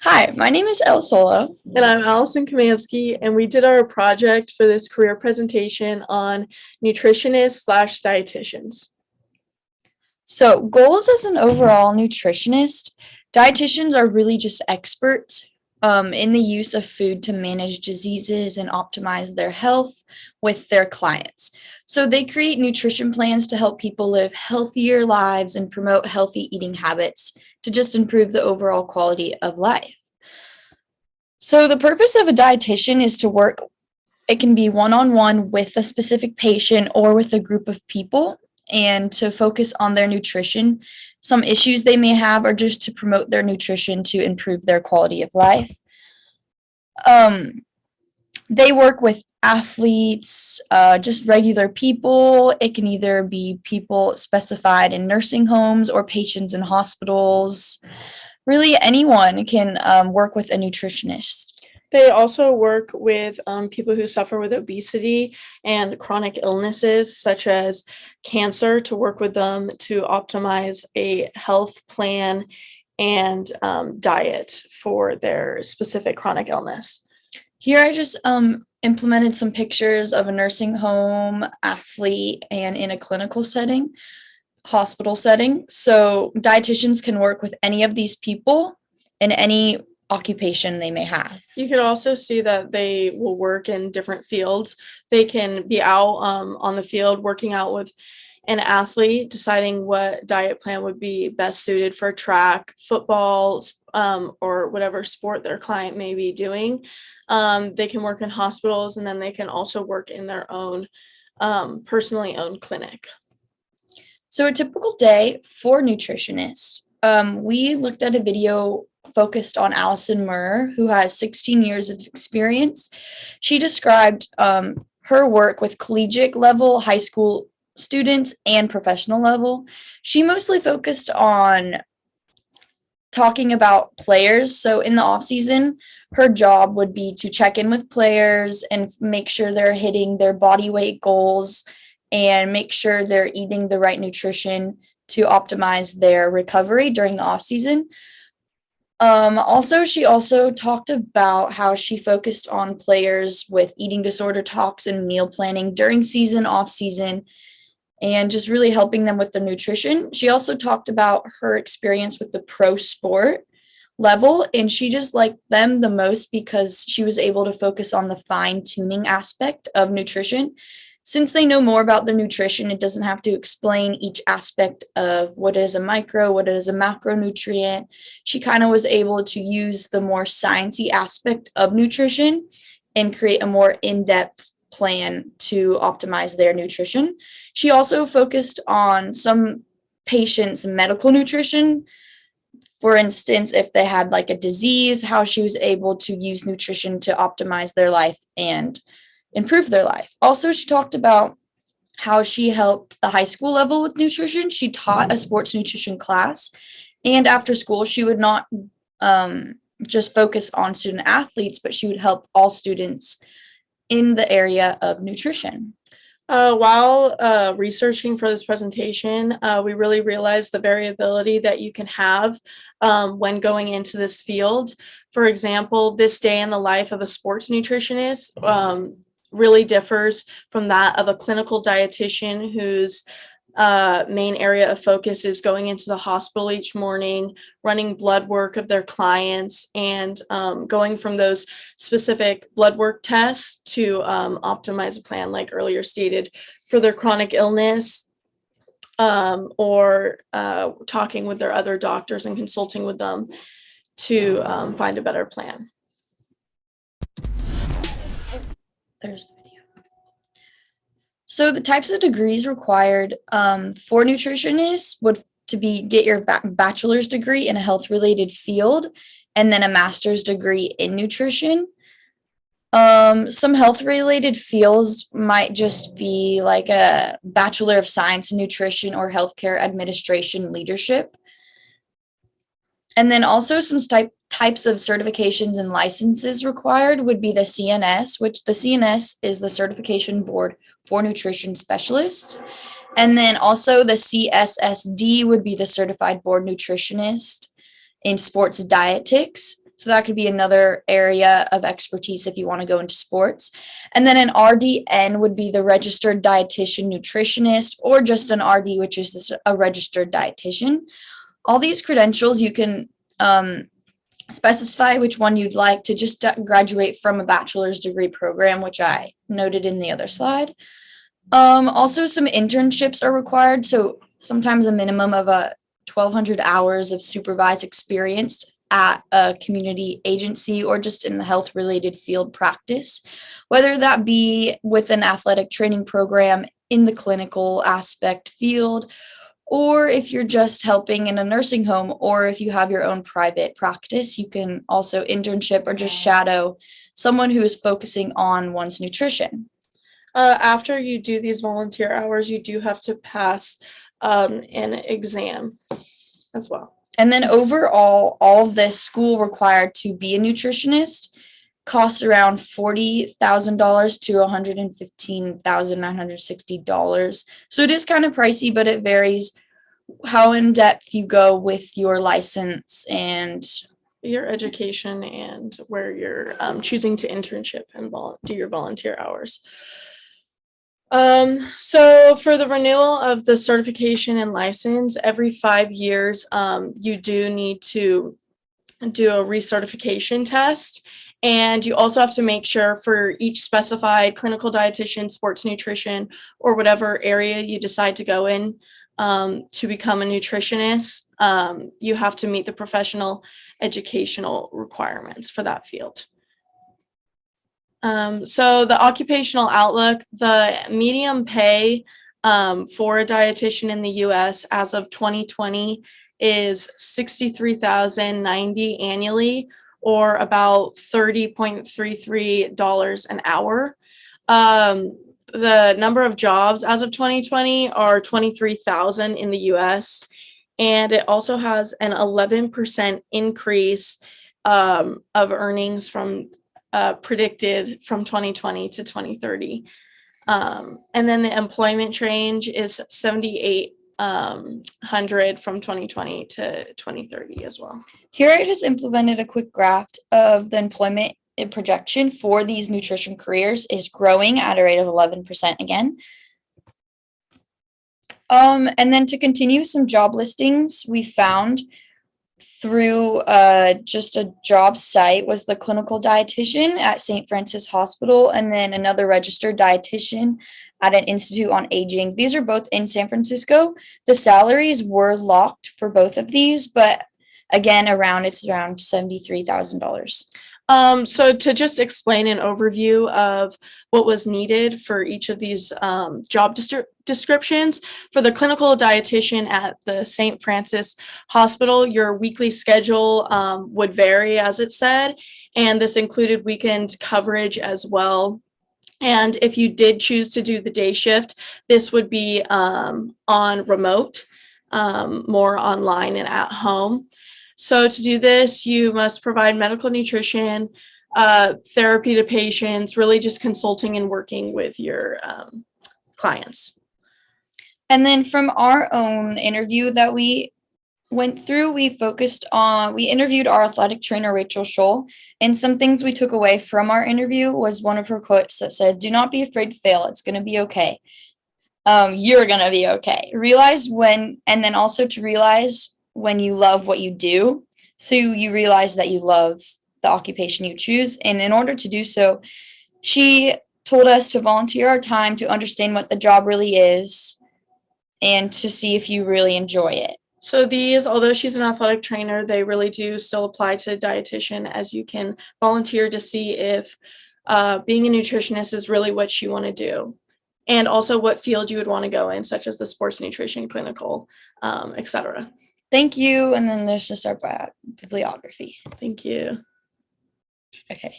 Hi, my name is Elle Solau. And I'm Alison Kamansky, and we did our project for this career presentation on nutritionists slash dietitians. So, goals as an overall nutritionist, dietitians are really just experts in the use of food to manage diseases and optimize their health with their clients. So, they create nutrition plans to help people live healthier lives and promote healthy eating habits to just improve the overall quality of life. So, the purpose of a dietitian is to work, it can be one on one with a specific patient or with a group of people, and to focus on their nutrition. Some issues they may have are just to promote their nutrition to improve their quality of life. Um, they work with athletes, just regular people. It can either be people specified in nursing homes or patients in hospitals. Really, anyone can work with a nutritionist. They also work with people who suffer with obesity and chronic illnesses, such as cancer, to work with them to optimize a health plan and diet for their specific chronic illness. Here I just implemented some pictures of a nursing home, athlete, and in a clinical setting, hospital setting. So dietitians can work with any of these people in any occupation they may have. You can also see that they will work in different fields. They can be out on the field working out with an athlete, deciding what diet plan would be best suited for track, football, or whatever sport their client may be doing. They can work in hospitals, and then they can also work in their own personally owned clinic. So a typical day for nutritionists, we looked at a video focused on Alison, who has 16 years of experience. She described her work with collegiate level, high school students, and professional level. She mostly focused on talking about players. So in the off season, her job would be to check in with players and make sure they're hitting their body weight goals and make sure they're eating the right nutrition to optimize their recovery during the off season. She also talked about how she focused on players with eating disorder talks and meal planning during season, off season, and just really helping them with the nutrition. She also talked about her experience with the pro sport level, and she just liked them the most because she was able to focus on the fine tuning aspect of nutrition. Since they know more about their nutrition, it doesn't have to explain each aspect of what is a micro, what is a macronutrient. She kind of was able to use the more sciencey aspect of nutrition and create a more in-depth plan to optimize their nutrition. She also focused on some patients' medical nutrition. For instance, if they had like a disease, how she was able to use nutrition to optimize their life and improve their life. Also, she talked about how she helped the high school level with nutrition. She taught a sports nutrition class, and after school, she would not just focus on student athletes, but she would help all students in the area of nutrition. While researching for this presentation, we really realized the variability that you can have when going into this field. For example, this day in the life of a sports nutritionist really differs from that of a clinical dietitian whose main area of focus is going into the hospital each morning, running blood work of their clients, and going from those specific blood work tests to optimize a plan, like earlier stated, for their chronic illness, or talking with their other doctors and consulting with them to find a better plan. There's the video. So the types of degrees required for nutritionists would to be get your bachelor's degree in a health related field and then a master's degree in nutrition. Some health related fields might just be like a Bachelor of Science in Nutrition or Healthcare Administration Leadership. And then also some types of certifications and licenses required would be the CNS, which the CNS is the Certification Board for Nutrition Specialists. And then also the CSSD would be the Certified Board Nutritionist in Sports Dietetics. So that could be another area of expertise if you want to go into sports. And then an RDN would be the registered dietitian nutritionist, or just an RD, which is just a registered dietitian. All these credentials, you can specify which one you'd like to just graduate from a bachelor's degree program, which I noted in the other slide. Also, some internships are required, so sometimes a minimum of 1,200 hours of supervised experience at a community agency or just in the health-related field practice, whether that be with an athletic training program in the clinical aspect field, or if you're just helping in a nursing home, or if you have your own private practice, you can also internship or just shadow someone who is focusing on one's nutrition. After you do these volunteer hours, you do have to pass an exam as well. And then overall, all of this school required to be a nutritionist costs around $40,000 to $115,960. So it is kind of pricey, but it varies how in depth you go with your license and your education and where you're choosing to internship and do your volunteer hours. So for the renewal of the certification and license, every 5 years, you do need to do a recertification test. And you also have to make sure for each specified clinical dietitian, sports nutrition, or whatever area you decide to go in to become a nutritionist, you have to meet the professional educational requirements for that field. So the occupational outlook, the median pay for a dietitian in the US as of 2020 is $63,090 annually, or about $30.33 an hour. The number of jobs as of 2020 are 23,000 in the US, and it also has an 11% increase of earnings from predicted from 2020 to 2030. And then the employment range is 7,800 from 2020 to 2030 as well. Here I just implemented a quick graph of the employment projection for these nutrition careers is growing at a rate of 11% again. And then to continue, some job listings we found through just a job site was the clinical dietitian at St. Francis Hospital, and then another registered dietitian at an institute on aging. These are both in San Francisco. The salaries were locked for both of these, but again, it's around $73,000. So to just explain an overview of what was needed for each of these job descriptions, for the clinical dietitian at the St. Francis Hospital, your weekly schedule would vary, as it said, and this included weekend coverage as well. And if you did choose to do the day shift, this would be on remote, more online and at home. So to do this, you must provide medical nutrition, therapy to patients, really just consulting and working with your clients. And then from our own interview that we went through, we interviewed our athletic trainer, Rachel Scholl, and some things we took away from our interview was one of her quotes that said, "Do not be afraid to fail. It's going to be okay. You're going to be okay. Realize when you love what you do, so you realize that you love the occupation you choose." And in order to do so, she told us to volunteer our time to understand what the job really is and to see if you really enjoy it. So these, although she's an athletic trainer, they really do still apply to dietitian, as you can volunteer to see if being a nutritionist is really what you want to do, and also what field you would want to go in, such as the sports nutrition, clinical, etc. Thank you. And then there's just our bibliography. Thank you. Okay.